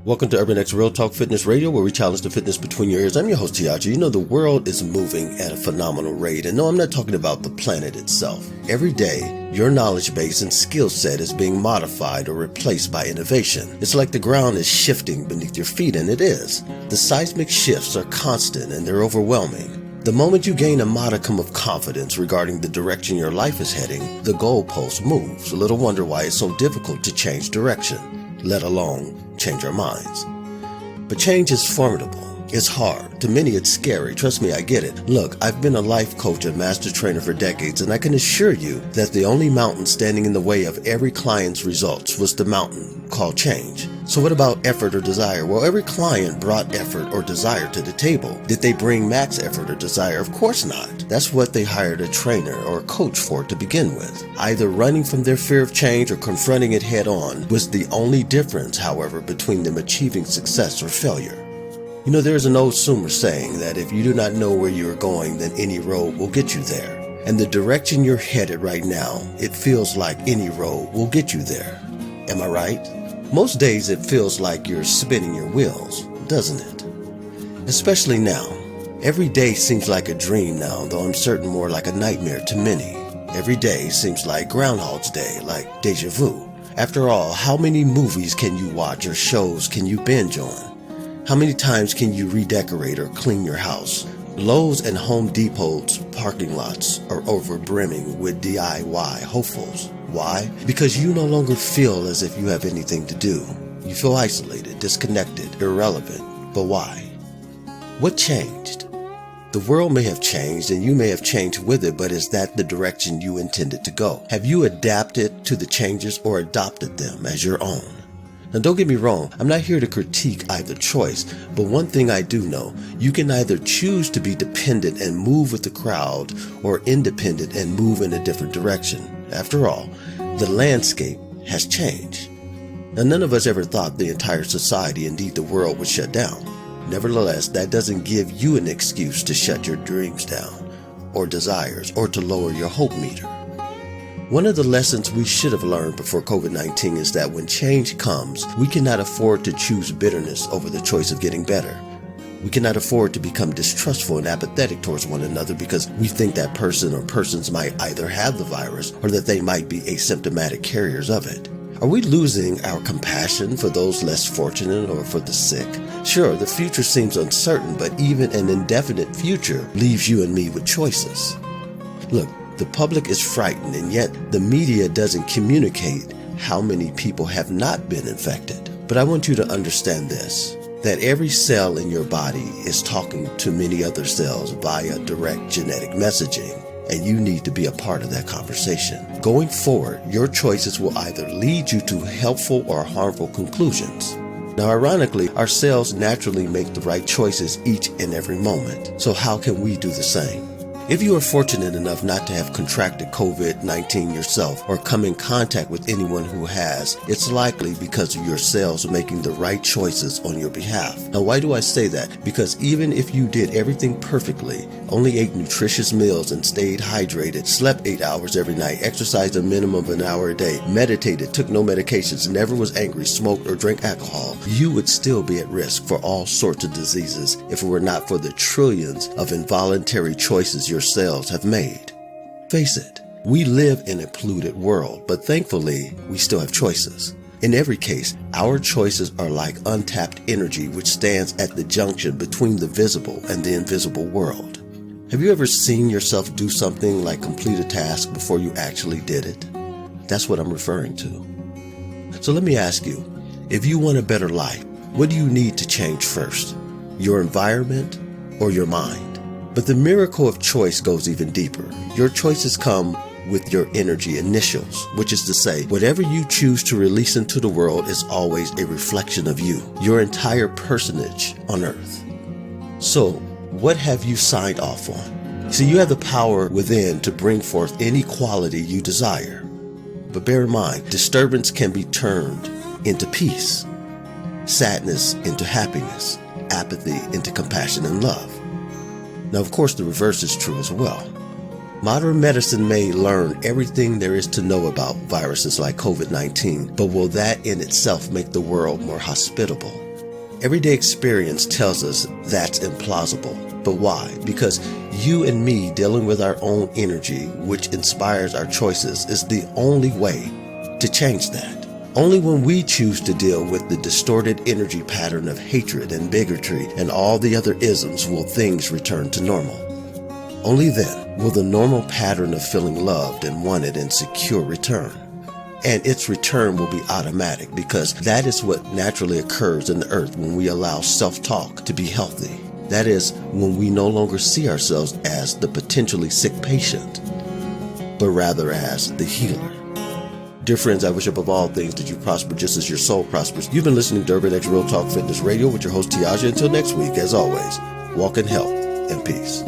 Welcome to Urban X Real Talk Fitness Radio, where we challenge the fitness between your ears. I'm your host, Tiaji. You know, the world is moving at a phenomenal rate. And no, I'm not talking about the planet itself. Every day, your knowledge base and skill set is being modified or replaced by innovation. It's like the ground is shifting beneath your feet, and it is. The seismic shifts are constant and they're overwhelming. The moment you gain a modicum of confidence regarding the direction your life is heading, the goalpost moves. Little wonder why it's so difficult to change direction, let alone change our minds. But change is formidable. It's hard. To many, it's scary. Trust me, I get it. Look, I've been a life coach and master trainer for decades, and I can assure you that the only mountain standing in the way of every client's results was the mountain called change. So what about effort or desire? Well, every client brought effort or desire to the table. Did they bring max effort or desire? Of course not. That's what they hired a trainer or a coach for to begin with. Either running from their fear of change or confronting it head on was the only difference, however, between them achieving success or failure. You know, there's an old Sumer saying that if you do not know where you're going, then any road will get you there. And the direction you're headed right now, it feels like any road will get you there. Am I right? Most days it feels like you're spinning your wheels, doesn't it? Especially now. Every day seems like a dream now, though I'm certain more like a nightmare to many. Every day seems like Groundhog's Day, like deja vu. After all, how many movies can you watch or shows can you binge on? How many times can you redecorate or clean your house? Lowe's and Home Depot's parking lots are over brimming with DIY hopefuls. Why? Because you no longer feel as if you have anything to do. You feel isolated, disconnected, irrelevant. But why? What changed? The world may have changed and you may have changed with it, but is that the direction you intended to go? Have you adapted to the changes or adopted them as your own? Now don't get me wrong, I'm not here to critique either choice, but one thing I do know, you can either choose to be dependent and move with the crowd or independent and move in a different direction. After all, the landscape has changed. Now none of us ever thought the entire society, indeed the world, would shut down. Nevertheless, that doesn't give you an excuse to shut your dreams down, or desires, or to lower your hope meter. One of the lessons we should have learned before COVID-19 is that when change comes, we cannot afford to choose bitterness over the choice of getting better. We cannot afford to become distrustful and apathetic towards one another because we think that person or persons might either have the virus or that they might be asymptomatic carriers of it. Are we losing our compassion for those less fortunate or for the sick? Sure, the future seems uncertain, but even an indefinite future leaves you and me with choices. Look, the public is frightened, and yet the media doesn't communicate how many people have not been infected. But I want you to understand this, that every cell in your body is talking to many other cells via direct genetic messaging, and you need to be a part of that conversation. Going forward, your choices will either lead you to helpful or harmful conclusions. Now, ironically, our cells naturally make the right choices each and every moment. So how can we do the same? If you are fortunate enough not to have contracted COVID-19 yourself or come in contact with anyone who has, it's likely because of your cells making the right choices on your behalf. Now, why do I say that? Because even if you did everything perfectly, only ate nutritious meals and stayed hydrated, slept 8 hours every night, exercised a minimum of an hour a day, meditated, took no medications, never was angry, smoked, or drank alcohol, you would still be at risk for all sorts of diseases if it were not for the trillions of involuntary choices your cells have made. Face it, we live in a polluted world, but thankfully, we still have choices. In every case, our choices are like untapped energy which stands at the junction between the visible and the invisible world. Have you ever seen yourself do something like complete a task before you actually did it? That's what I'm referring to. So let me ask you, if you want a better life, what do you need to change first? Your environment or your mind? But the miracle of choice goes even deeper. Your choices come with your energy initials, which is to say, whatever you choose to release into the world is always a reflection of you, your entire personage on earth. So, what have you signed off on? See, you have the power within to bring forth any quality you desire. But bear in mind, disturbance can be turned into peace, sadness into happiness, apathy into compassion and love. Now, of course, the reverse is true as well. Modern medicine may learn everything there is to know about viruses like COVID-19, but will that in itself make the world more hospitable? Everyday experience tells us that's implausible. But why? Because you and me dealing with our own energy, which inspires our choices, is the only way to change that. Only when we choose to deal with the distorted energy pattern of hatred and bigotry and all the other isms will things return to normal. Only then will the normal pattern of feeling loved and wanted and secure return. And its return will be automatic, because that is what naturally occurs in the earth when we allow self-talk to be healthy. That is when we no longer see ourselves as the potentially sick patient, but rather as the healer. Dear friends, I wish above all things that you prosper just as your soul prospers. You've been listening to Urban X Real Talk Fitness Radio with your host Tiaja. Until next week, as always, walk in health and peace.